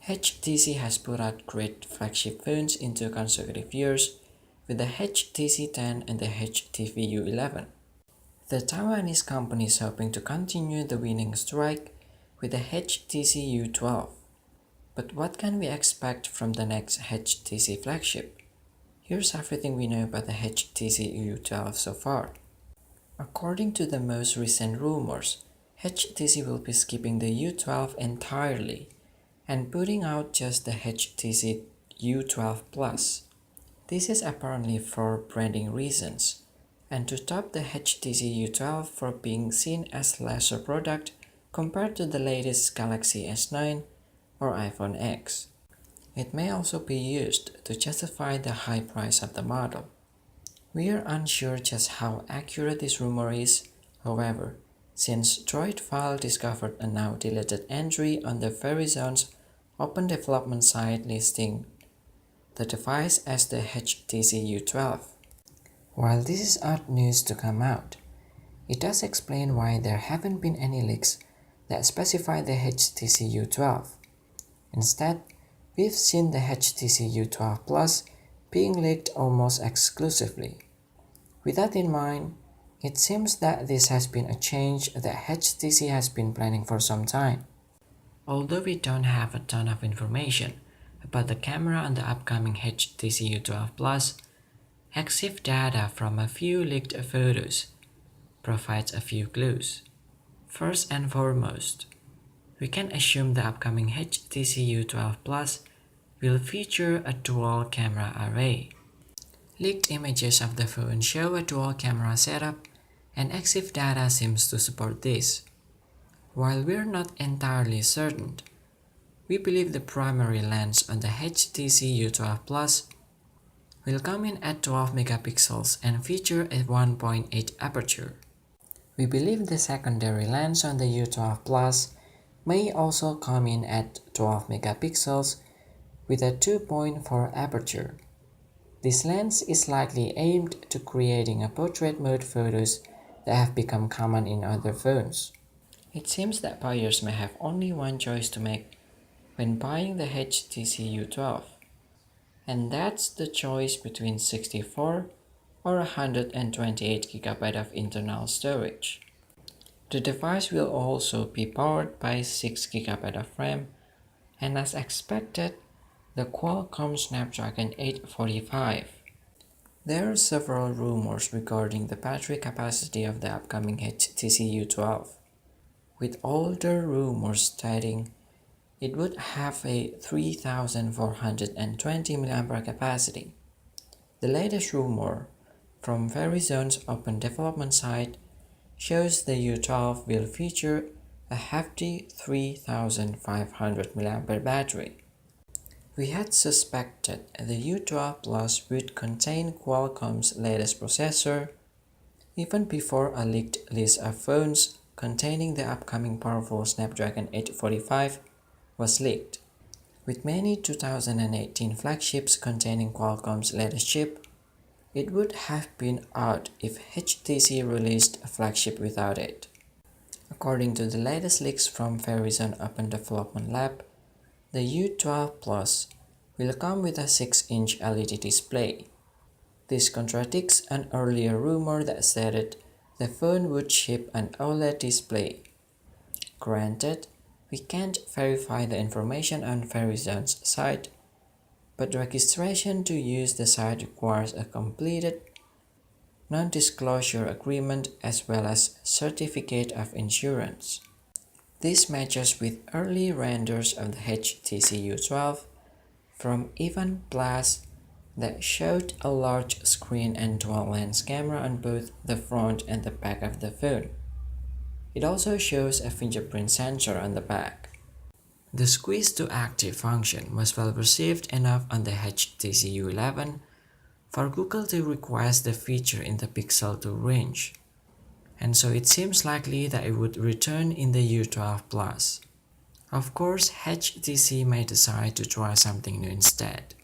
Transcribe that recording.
HTC has put out great flagship phones in 2 consecutive years with the HTC U10 and the HTC U11. The Taiwanese company is hoping to continue the winning streak with the HTC U12. But what can we expect from the next HTC flagship? Here's everything we know about the HTC U12 so far. According to the most recent rumors, HTC will be skipping the U12 entirely and putting out just the HTC U12 Plus. This is apparently for branding reasons, and to top the HTC U12 for being seen as lesser product compared to the latest Galaxy S9 or iPhone X. It may also be used to justify the high price of the model. We are unsure just how accurate this rumor is, however, since Droidlife discovered a now deleted entry on the Verizon's open development site listing the device as the HTC U12. While this is odd news to come out, it does explain why there haven't been any leaks that specify the HTC U12. Instead, we've seen the HTC U12 Plus being leaked almost exclusively. With that in mind, it seems that this has been a change that HTC has been planning for some time. Although we don't have a ton of information about the camera on the upcoming HTC U12 Plus, EXIF data from a few leaked photos provides a few clues. First and foremost, we can assume the upcoming HTC U12 Plus will feature a dual camera array. Leaked images of the phone show a dual camera setup, and EXIF data seems to support this. While we're not entirely certain, we believe the primary lens on the HTC U12 Plus will come in at 12 megapixels and feature a 1.8 aperture. We believe the secondary lens on the U12 Plus may also come in at 12 megapixels with a 2.4 aperture. This lens is likely aimed to creating a portrait mode photos that have become common in other phones. It seems that buyers may have only one choice to make when buying the HTC U12, and that's the choice between 64 or 128 GB of internal storage. The device will also be powered by 6 GB of RAM, and as expected, the Qualcomm Snapdragon 845. There are several rumors regarding the battery capacity of the upcoming HTC U12, with older rumors stating it would have a 3420 mAh capacity. The latest rumor from Verizon's open development site shows the U12 will feature a hefty 3500 mAh battery. We had suspected the U12 Plus would contain Qualcomm's latest processor even before a leaked list of phones containing the upcoming powerful Snapdragon 845 was leaked. With many 2018 flagships containing Qualcomm's latest chip, it would have been odd if HTC released a flagship without it. According to the latest leaks from Verizon Open Development Lab, the U12 Plus will come with a 6-inch LED display. This contradicts an earlier rumor that stated the phone would ship an OLED display. Granted, we can't verify the information on Verizon's site, but registration to use the site requires a completed non-disclosure agreement as well as certificate of insurance. This matches with early renders of the HTC U12 from Evan Plus that showed a large screen and dual lens camera on both the front and the back of the phone. It also shows a fingerprint sensor on the back. The squeeze to active function was well received enough on the HTC U11 for Google to request the feature in the Pixel 2 range, and so it seems likely that it would return in the U12 Plus. Of course, HTC may decide to try something new instead.